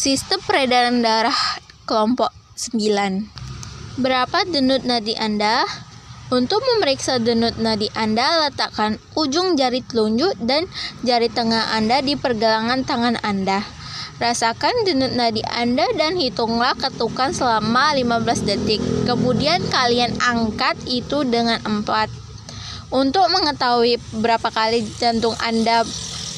Sistem peredaran darah kelompok 9. Berapa denyut nadi Anda? Untuk memeriksa denyut nadi Anda, letakkan ujung jari telunjuk dan jari tengah Anda di pergelangan tangan Anda. Rasakan denyut nadi Anda dan hitunglah ketukan selama 15 detik. Kemudian kalian angkat itu dengan 4. Untuk mengetahui berapa kali jantung Anda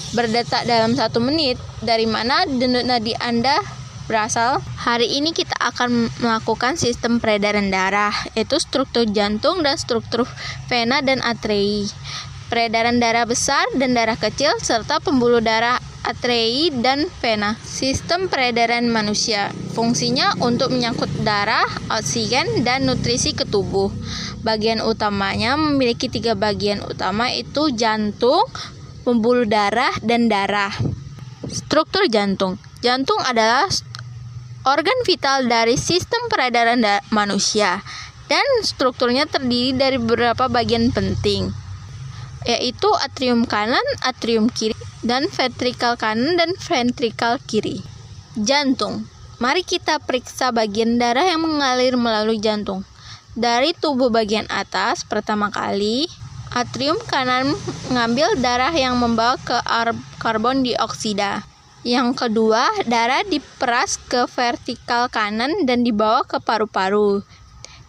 berdetak dalam 1 menit, dari mana denyut nadi Anda berasal? Hari ini kita akan melakukan sistem peredaran darah, yaitu struktur jantung dan struktur vena dan arteri, peredaran darah besar dan darah kecil, serta pembuluh darah arteri dan vena. Sistem peredaran manusia fungsinya untuk menyangkut darah, oksigen, dan nutrisi ke tubuh. Bagian utamanya memiliki 3 bagian utama, itu jantung, pembuluh darah, dan darah. Struktur jantung. Jantung adalah organ vital dari sistem peredaran manusia, dan strukturnya terdiri dari beberapa bagian penting, yaitu atrium kanan, atrium kiri, dan ventrikel kanan dan ventrikel kiri. Jantung. Mari kita periksa bagian darah yang mengalir melalui jantung. Dari tubuh bagian atas, pertama kali, atrium kanan mengambil darah yang membawa ke karbon dioksida. Yang kedua, darah diperas ke vertikal kanan dan dibawa ke paru-paru,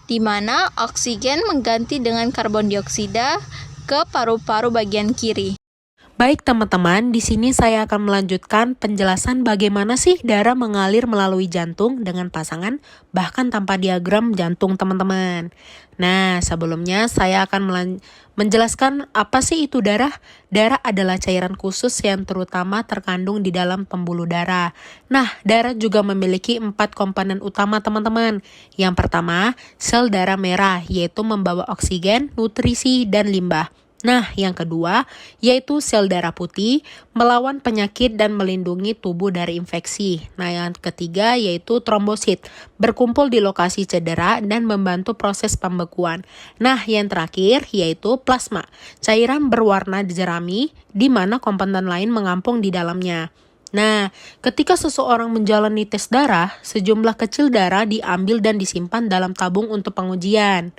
di mana oksigen mengganti dengan karbon dioksida ke paru-paru bagian kiri. Baik teman-teman, di sini saya akan melanjutkan penjelasan bagaimana sih darah mengalir melalui jantung dengan pasangan, bahkan tanpa diagram jantung teman-teman. Nah, sebelumnya saya akan menjelaskan apa sih itu darah. Darah adalah cairan khusus yang terutama terkandung di dalam pembuluh darah. Nah, darah juga memiliki 4 komponen utama teman-teman. Yang pertama, sel darah merah, yaitu membawa oksigen, nutrisi, dan limbah. Nah, yang kedua, yaitu sel darah putih, melawan penyakit dan melindungi tubuh dari infeksi. Nah, yang ketiga, yaitu trombosit, berkumpul di lokasi cedera dan membantu proses pembekuan. Nah, yang terakhir, yaitu plasma, cairan berwarna jerami, di mana komponen lain mengampung di dalamnya. Nah, ketika seseorang menjalani tes darah, sejumlah kecil darah diambil dan disimpan dalam tabung untuk pengujian.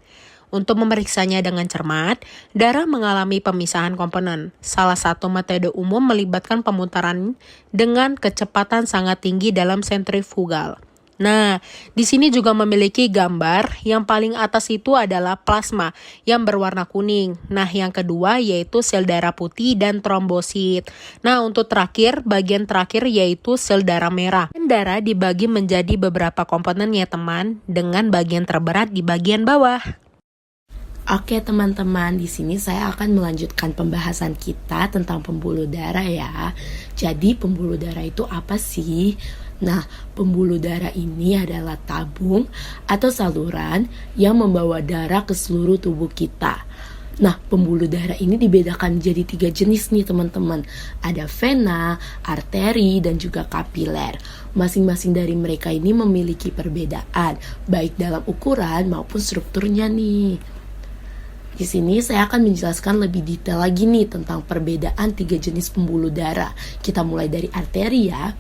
Untuk memeriksanya dengan cermat, darah mengalami pemisahan komponen. Salah satu metode umum melibatkan pemutaran dengan kecepatan sangat tinggi dalam sentrifugal. Nah, di sini juga memiliki gambar. Yang paling atas itu adalah plasma yang berwarna kuning. Nah, yang kedua yaitu sel darah putih dan trombosit. Nah, untuk bagian terakhir yaitu sel darah merah. Darah dibagi menjadi beberapa komponen ya teman, dengan bagian terberat di bagian bawah. Oke teman-teman, di sini saya akan melanjutkan pembahasan kita tentang pembuluh darah ya. Jadi pembuluh darah itu apa sih? Nah, pembuluh darah ini adalah tabung atau saluran yang membawa darah ke seluruh tubuh kita. Nah, pembuluh darah ini dibedakan jadi 3 jenis nih teman-teman. Ada vena, arteri, dan juga kapiler. Masing-masing dari mereka ini memiliki perbedaan, baik dalam ukuran maupun strukturnya nih. Di sini saya akan menjelaskan lebih detail lagi nih tentang perbedaan 3 jenis pembuluh darah. Kita mulai dari arteri ya.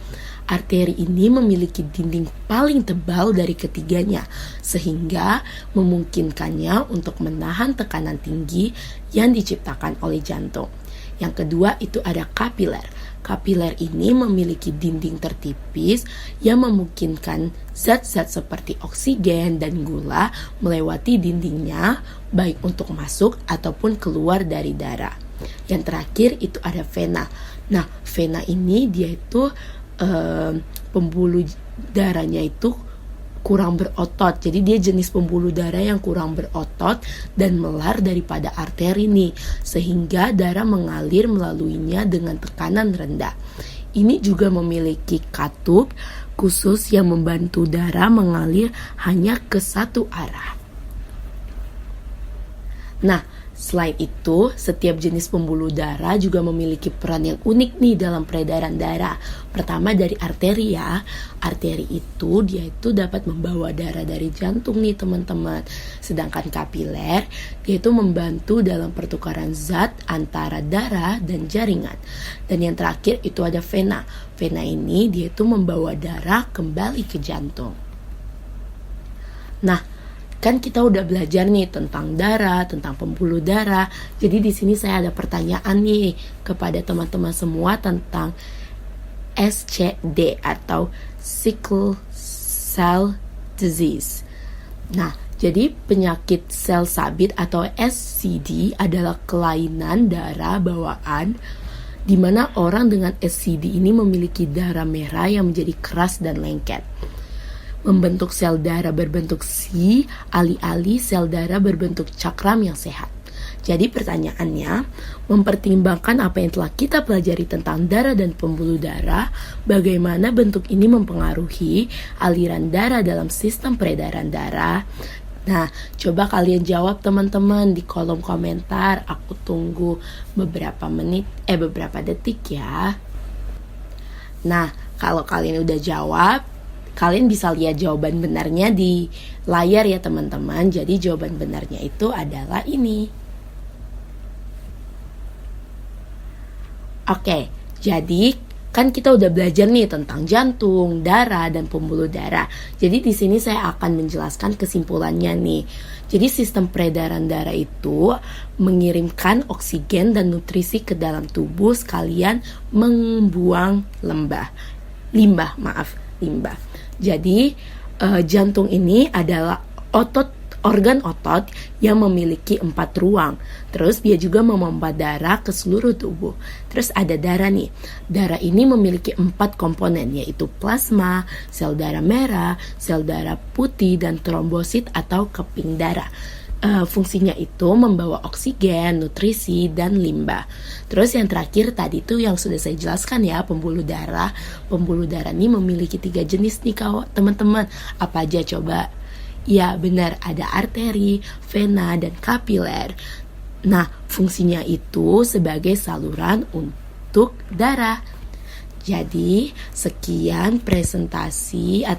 Arteri ini memiliki dinding paling tebal dari ketiganya, sehingga memungkinkannya untuk menahan tekanan tinggi yang diciptakan oleh jantung. Yang kedua itu ada kapiler. Kapiler ini memiliki dinding tertipis yang memungkinkan zat-zat seperti oksigen dan gula melewati dindingnya, baik untuk masuk ataupun keluar dari darah. Yang terakhir itu ada vena. Nah, vena ini dia itu pembuluh darahnya itu kurang berotot. Jadi dia jenis pembuluh darah yang kurang berotot dan melar daripada arteri nih, sehingga darah mengalir melaluinya dengan tekanan rendah. Ini juga memiliki katup khusus yang membantu darah mengalir hanya ke satu arah. Nah, Selain itu, setiap jenis pembuluh darah juga memiliki peran yang unik nih dalam peredaran darah. Pertama dari arteri ya. Arteri itu dia itu dapat membawa darah dari jantung nih teman-teman. Sedangkan kapiler dia itu membantu dalam pertukaran zat antara darah dan jaringan. Dan yang terakhir itu ada vena. Vena ini dia itu membawa darah kembali ke jantung. Nah, kan kita udah belajar nih tentang darah, tentang pembuluh darah. Jadi di sini saya ada pertanyaan nih kepada teman-teman semua tentang SCD atau Sickle Cell Disease. Nah, jadi penyakit sel sabit atau SCD adalah kelainan darah bawaan di mana orang dengan SCD ini memiliki darah merah yang menjadi keras dan lengket, membentuk sel darah berbentuk C, alih-alih sel darah berbentuk cakram yang sehat. Jadi pertanyaannya, mempertimbangkan apa yang telah kita pelajari tentang darah dan pembuluh darah, bagaimana bentuk ini mempengaruhi aliran darah dalam sistem peredaran darah? Nah, coba kalian jawab teman-teman di kolom komentar. Aku tunggu beberapa detik ya. Nah, kalau kalian udah jawab, kalian bisa lihat jawaban benarnya di layar ya teman-teman. Jadi jawaban benarnya itu adalah ini. Oke, jadi kan kita udah belajar nih tentang jantung, darah, dan pembuluh darah. Jadi di sini saya akan menjelaskan kesimpulannya nih. Jadi sistem peredaran darah itu mengirimkan oksigen dan nutrisi ke dalam tubuh sekalian membuang limbah. Jadi jantung ini adalah organ otot yang memiliki 4 ruang. Terus dia juga memompa darah ke seluruh tubuh. Terus ada darah nih. Darah ini memiliki 4 komponen, yaitu plasma, sel darah merah, sel darah putih, dan trombosit atau keping darah. Fungsinya itu membawa oksigen, nutrisi, dan limbah. Terus yang terakhir tadi tuh yang sudah saya jelaskan ya, pembuluh darah. Pembuluh darah ini memiliki 3 jenis nih teman-teman. Apa aja coba? Ya benar, ada arteri, vena, dan kapiler. Nah, fungsinya itu sebagai saluran untuk darah. Jadi, sekian presentasi atau